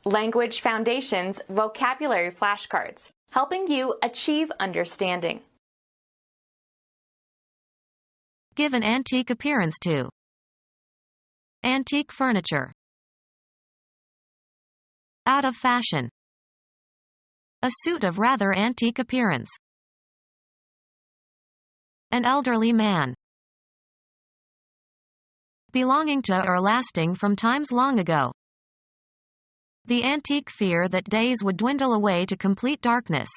Language Foundations Vocabulary Flashcards, helping you achieve understanding. Give an antique appearance to. Antique furniture. Out of fashion. A suit of rather antique appearance. An elderly man. Belonging to or lasting from times long ago. The antique fear that days would dwindle away to complete darkness.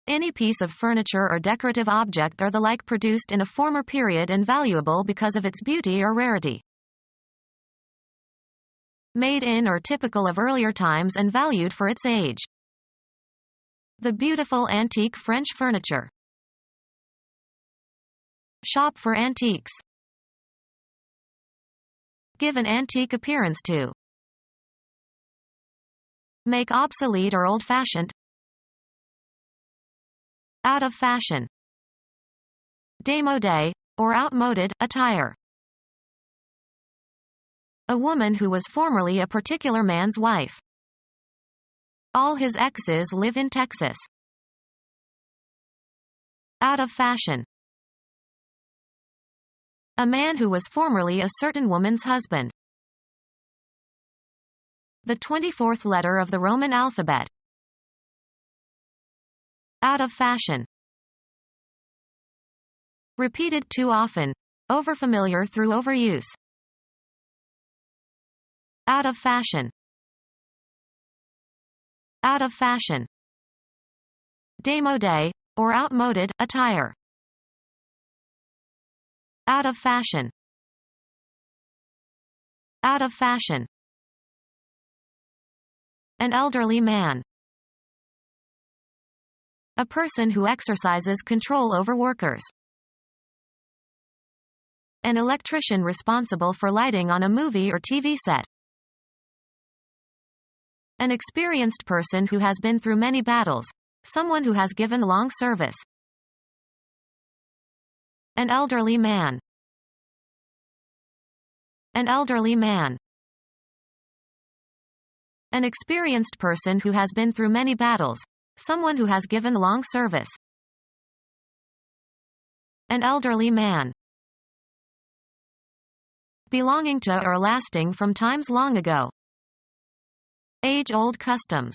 Any piece of furniture or decorative object or the like produced in a former period and valuable because of its beauty or rarity. Made in or typical of earlier times and valued for its age. The beautiful antique French furniture. Shop for antiques. Give an antique appearance to. Make obsolete or old-fashioned. Out of fashion. Démodé, or outmoded, attire. A woman who was formerly a particular man's wife. All his exes live in Texas. Out of fashion. A man who was formerly a certain woman's husband. The 24th letter of the Roman alphabet. Out of fashion. Repeated too often, overfamiliar through overuse. Out of fashion. Out of fashion. Démodé, or outmoded, attire. Out of fashion. Out of fashion. An elderly man. A person who exercises control over workers. An electrician responsible for lighting on a movie or TV set. An experienced person who has been through many battles. Someone who has given long service. An elderly man. An elderly man. An experienced person who has been through many battles. Someone who has given long service. An elderly man. Belonging to or lasting from times long ago. Age-old customs.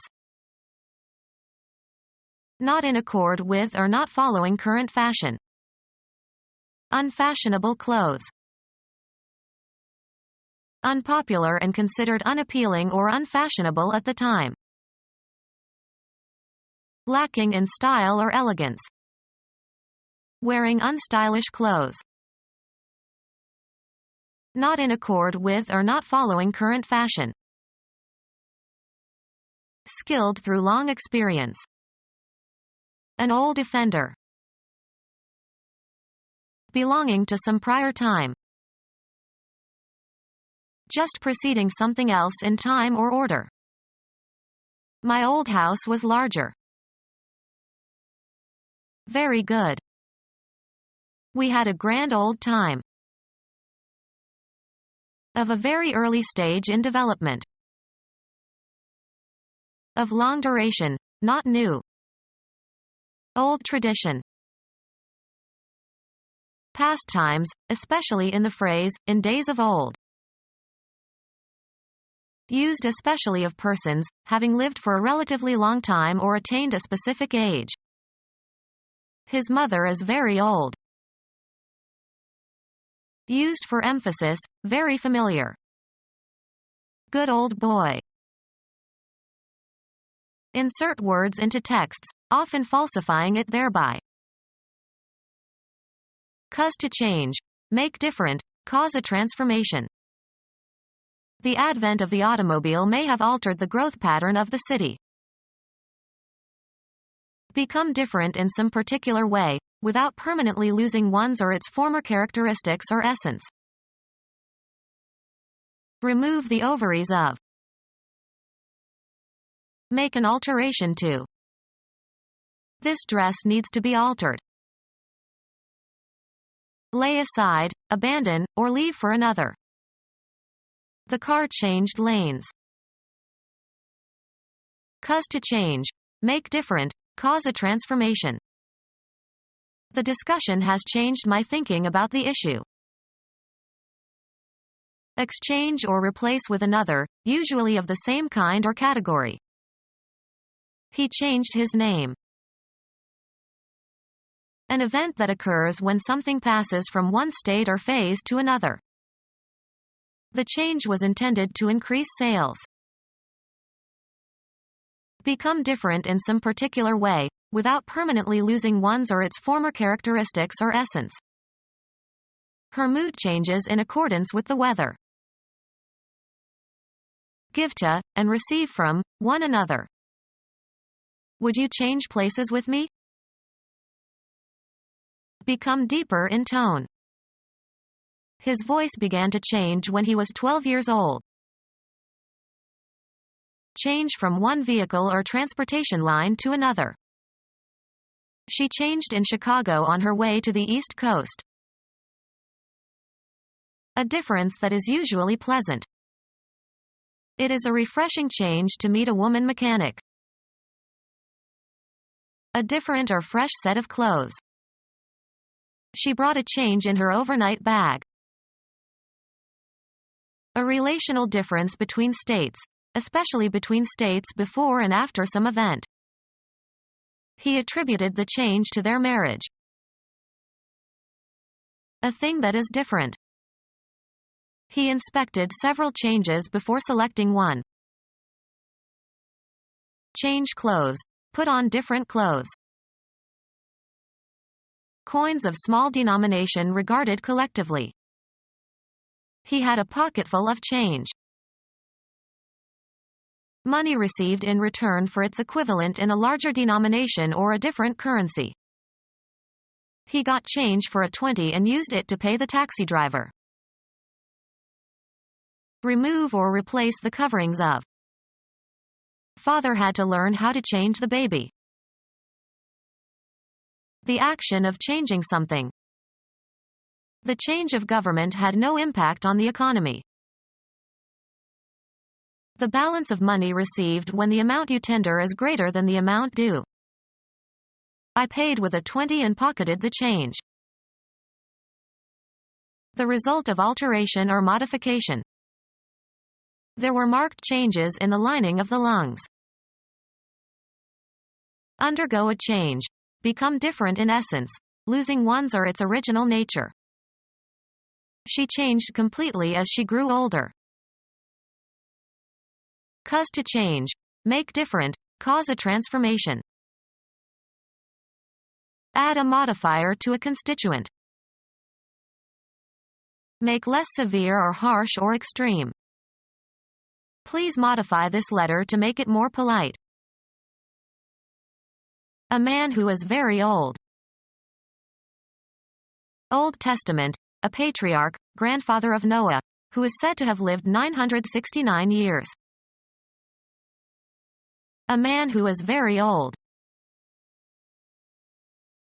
Not in accord with or not following current fashion. Unfashionable clothes. Unpopular and considered unappealing or unfashionable at the time. Lacking in style or elegance. Wearing unstylish clothes. Not in accord with or not following current fashion. Skilled through long experience. An old offender. Belonging to some prior time. Just preceding something else in time or order. My old house was larger. Very good. We had a grand old time. Of a very early stage in development. Of long duration, not new. Old tradition. Past times, especially in the phrase, in days of old. Used especially of persons, having lived for a relatively long time or attained a specific age. His mother is very old. Used for emphasis, very familiar. Good old boy. Insert words into texts, often falsifying it thereby. Cause to change, make different, cause a transformation. The advent of the automobile may have altered the growth pattern of the city. Become different in some particular way, without permanently losing one's or its former characteristics or essence. Remove the ovaries of. Make an alteration to. This dress needs to be altered. Lay aside, abandon, or leave for another. The car changed lanes. Cause to change. Make different. Cause a transformation. The discussion has changed my thinking about the issue. Exchange or replace with another, usually of the same kind or category. He changed his name. An event that occurs when something passes from one state or phase to another. The change was intended to increase sales. Become different in some particular way, without permanently losing one's or its former characteristics or essence. Her mood changes in accordance with the weather. Give to, and receive from, one another. Would you change places with me? Become deeper in tone. His voice began to change when he was 12 years old. Change from one vehicle or transportation line to another. She changed in Chicago on her way to the East Coast. A difference that is usually pleasant. It is a refreshing change to meet a woman mechanic. A different or fresh set of clothes. She brought a change in her overnight bag. A relational difference between states, especially between states before and after some event. He attributed the change to their marriage. A thing that is different. He inspected several changes before selecting one. Change clothes. Put on different clothes. Coins of small denomination regarded collectively. He had a pocketful of change. Money received in return for its equivalent in a larger denomination or a different currency. He got change for a 20 and used it to pay the taxi driver. Remove or replace the coverings of. Father had to learn how to change the baby. The action of changing something. The change of government had no impact on the economy. The balance of money received when the amount you tender is greater than the amount due. I paid with a 20 and pocketed the change. The result of alteration or modification. There were marked changes in the lining of the lungs. Undergo a change. Become different in essence, losing one's or its original nature. She changed completely as she grew older. Cause to change. Make different. Cause a transformation. Add a modifier to a constituent. Make less severe or harsh or extreme. Please modify this letter to make it more polite. A man who is very old. Old Testament, a patriarch, grandfather of Noah, who is said to have lived 969 years. A man who is very old.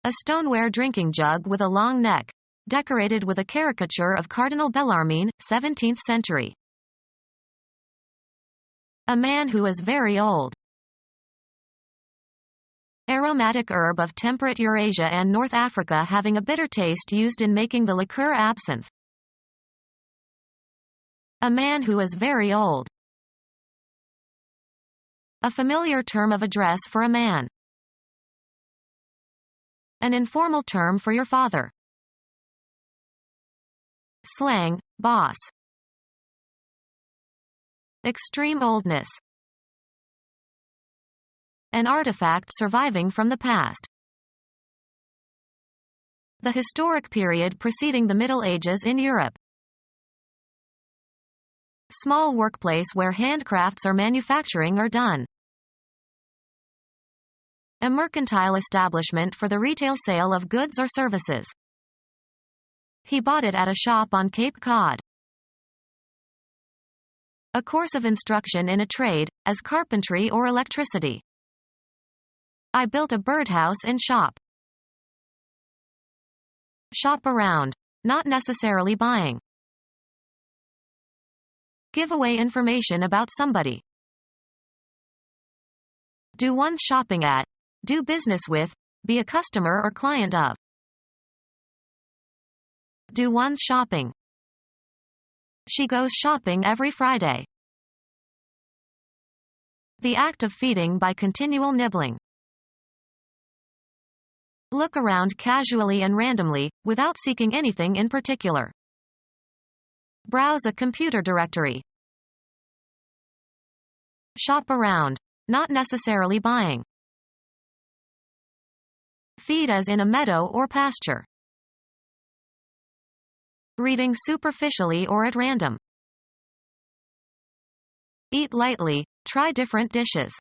A stoneware drinking jug with a long neck, decorated with a caricature of Cardinal Bellarmine, 17th century. A man who is very old. Aromatic herb of temperate Eurasia and North Africa having a bitter taste used in making the liqueur absinthe. A man who is very old. A familiar term of address for a man. An informal term for your father. Slang, boss. Extreme oldness. An artifact surviving from the past. The historic period preceding the Middle Ages in Europe. Small workplace where handcrafts or manufacturing are done. A mercantile establishment for the retail sale of goods or services. He bought it at a shop on Cape Cod. A course of instruction in a trade, as carpentry or electricity. I built a birdhouse in shop. Shop around. Not necessarily buying. Give away information about somebody. Do one's shopping at. Do business with. Be a customer or client of. Do one's shopping. She goes shopping every Friday. The act of feeding by continual nibbling. Look around casually and randomly, without seeking anything in particular. Browse a computer directory. Shop around. Not necessarily buying. Feed as in a meadow or pasture. Reading superficially or at random. Eat lightly, try different dishes.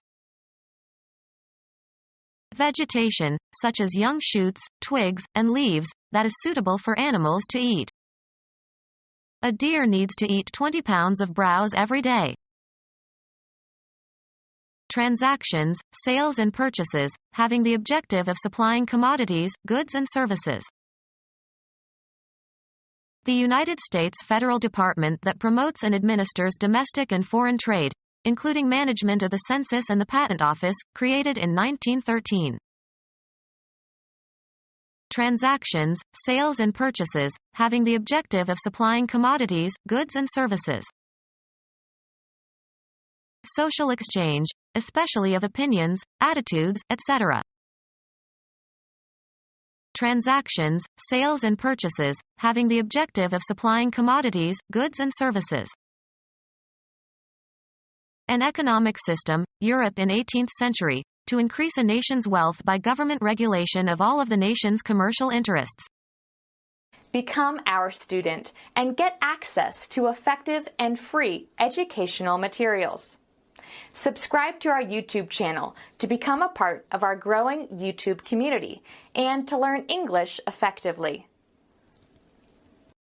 Vegetation, such as young shoots, twigs, and leaves, that is suitable for animals to eat. A deer needs to eat 20 pounds of browse every day. Transactions, sales and purchases, having the objective of supplying commodities, goods and services. The United States federal department that promotes and administers domestic and foreign trade, including management of the Census and the Patent Office, created in 1913. Transactions, sales and purchases, having the objective of supplying commodities, goods and services. Social exchange, especially of opinions, attitudes, etc. Transactions, sales and purchases, having the objective of supplying commodities, goods and services. An economic system, Europe in 18th century, to increase a nation's wealth by government regulation of all of the nation's commercial interests. Become our student and get access to effective and free educational materials. Subscribe to our YouTube channel to become a part of our growing YouTube community and to learn English effectively.